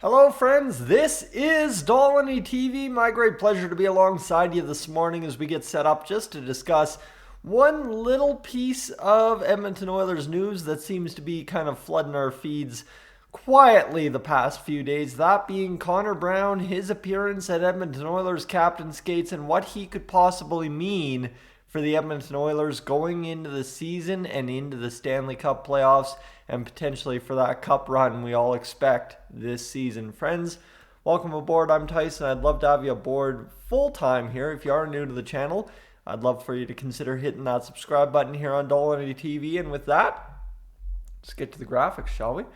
Hello, friends. This is Dolynny TV. My great pleasure to be alongside you this morning as we get set up just to discuss one little piece of Edmonton Oilers news that seems to be kind of flooding our feeds quietly the past few days. That being Connor Brown, his appearance at Edmonton Oilers captain skates, and what he could possibly mean for the Edmonton Oilers going into the season and into the Stanley Cup playoffs and potentially for that cup run we all expect this season. Friends, welcome aboard. I'm Tyson. I'd love to have you aboard full time here. If you are new to the channel, I'd love for you to consider hitting that subscribe button here on Dolynny TV. And with that, let's get to the graphics, shall we?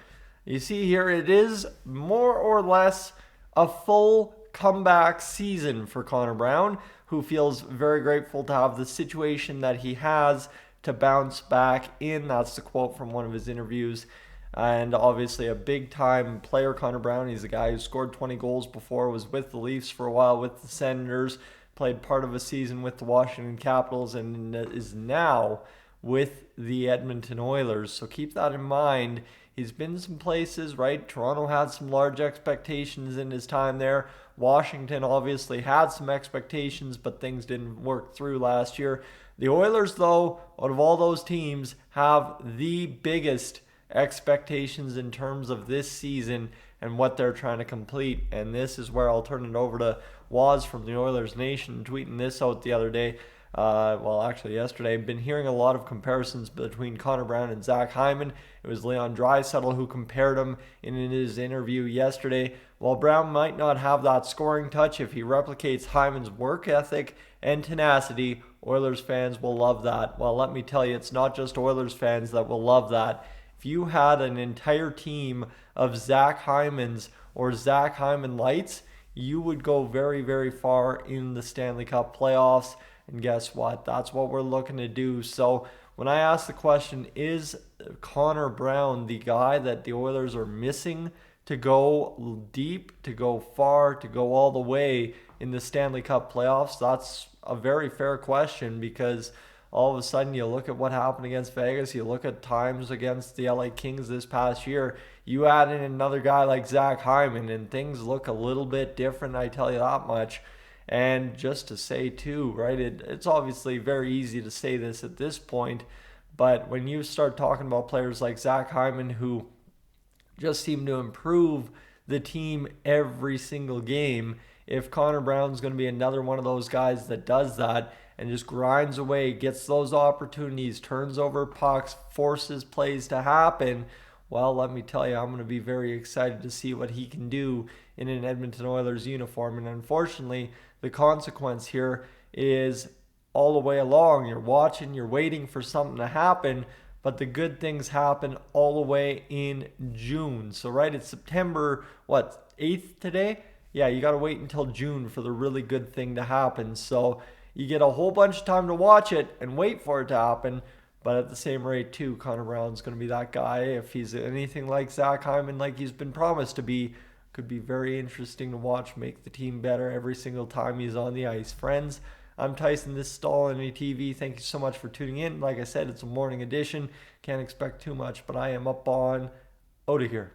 You see here, it is more or less a full comeback season for Connor Brown, who feels very grateful to have the situation that he has to bounce back in. That's the quote from one of his interviews. And obviously a big time player, Connor Brown. He's a guy who scored 20 goals before, was with the Leafs for a while, with the Senators, played part of a season with the Washington Capitals, and is now with the Edmonton Oilers. So keep that in mind. He's been some places, right? Toronto had some large expectations in his time there. Washington obviously had some expectations, but things didn't work through last year. The Oilers, though, out of all those teams, have the biggest expectations in terms of this season and what they're trying to complete. And this is where I'll turn it over to Waz from the Oilers Nation, tweeting this out the other day. Actually yesterday. I've been hearing a lot of comparisons between Connor Brown and Zach Hyman. It was Leon Draisaitl who compared him in his interview yesterday. While Brown might not have that scoring touch, if he replicates Hyman's work ethic and tenacity, Oilers fans will love that. Well, let me tell you, it's not just Oilers fans that will love that. If you had an entire team of Zach Hymans or Zach Hyman lights, you would go very, very far in the Stanley Cup playoffs. And guess what? That's what we're looking to do. So when I ask the question, is Connor Brown the guy that the Oilers are missing to go deep, to go far, to go all the way in the Stanley Cup playoffs? That's a very fair question, because all of a sudden you look at what happened against Vegas, you look at times against the LA Kings this past year, you add in another guy like Zach Hyman, and things look a little bit different, I tell you that much. And just to say too, right, it's obviously very easy to say this at this point, but when you start talking about players like Zach Hyman, who just seem to improve the team every single game, if Connor Brown's going to be another one of those guys that does that and just grinds away, gets those opportunities, turns over pucks, forces plays to happen, well, let me tell you, I'm going to be very excited to see what he can do in an Edmonton Oilers uniform. And unfortunately, the consequence here is all the way along. You're watching, you're waiting for something to happen, but the good things happen all the way in June. So, right, it's September, 8th today? Yeah, you got to wait until June for the really good thing to happen. So you get a whole bunch of time to watch it and wait for it to happen. But at the same rate, too, Connor Brown's going to be that guy. If he's anything like Zach Hyman, like he's been promised to be, could be very interesting to watch, make the team better every single time he's on the ice. Friends, I'm Tyson. This is Dolynny TV. Thank you so much for tuning in. Like I said, it's a morning edition. Can't expect too much, but I am up on out of here.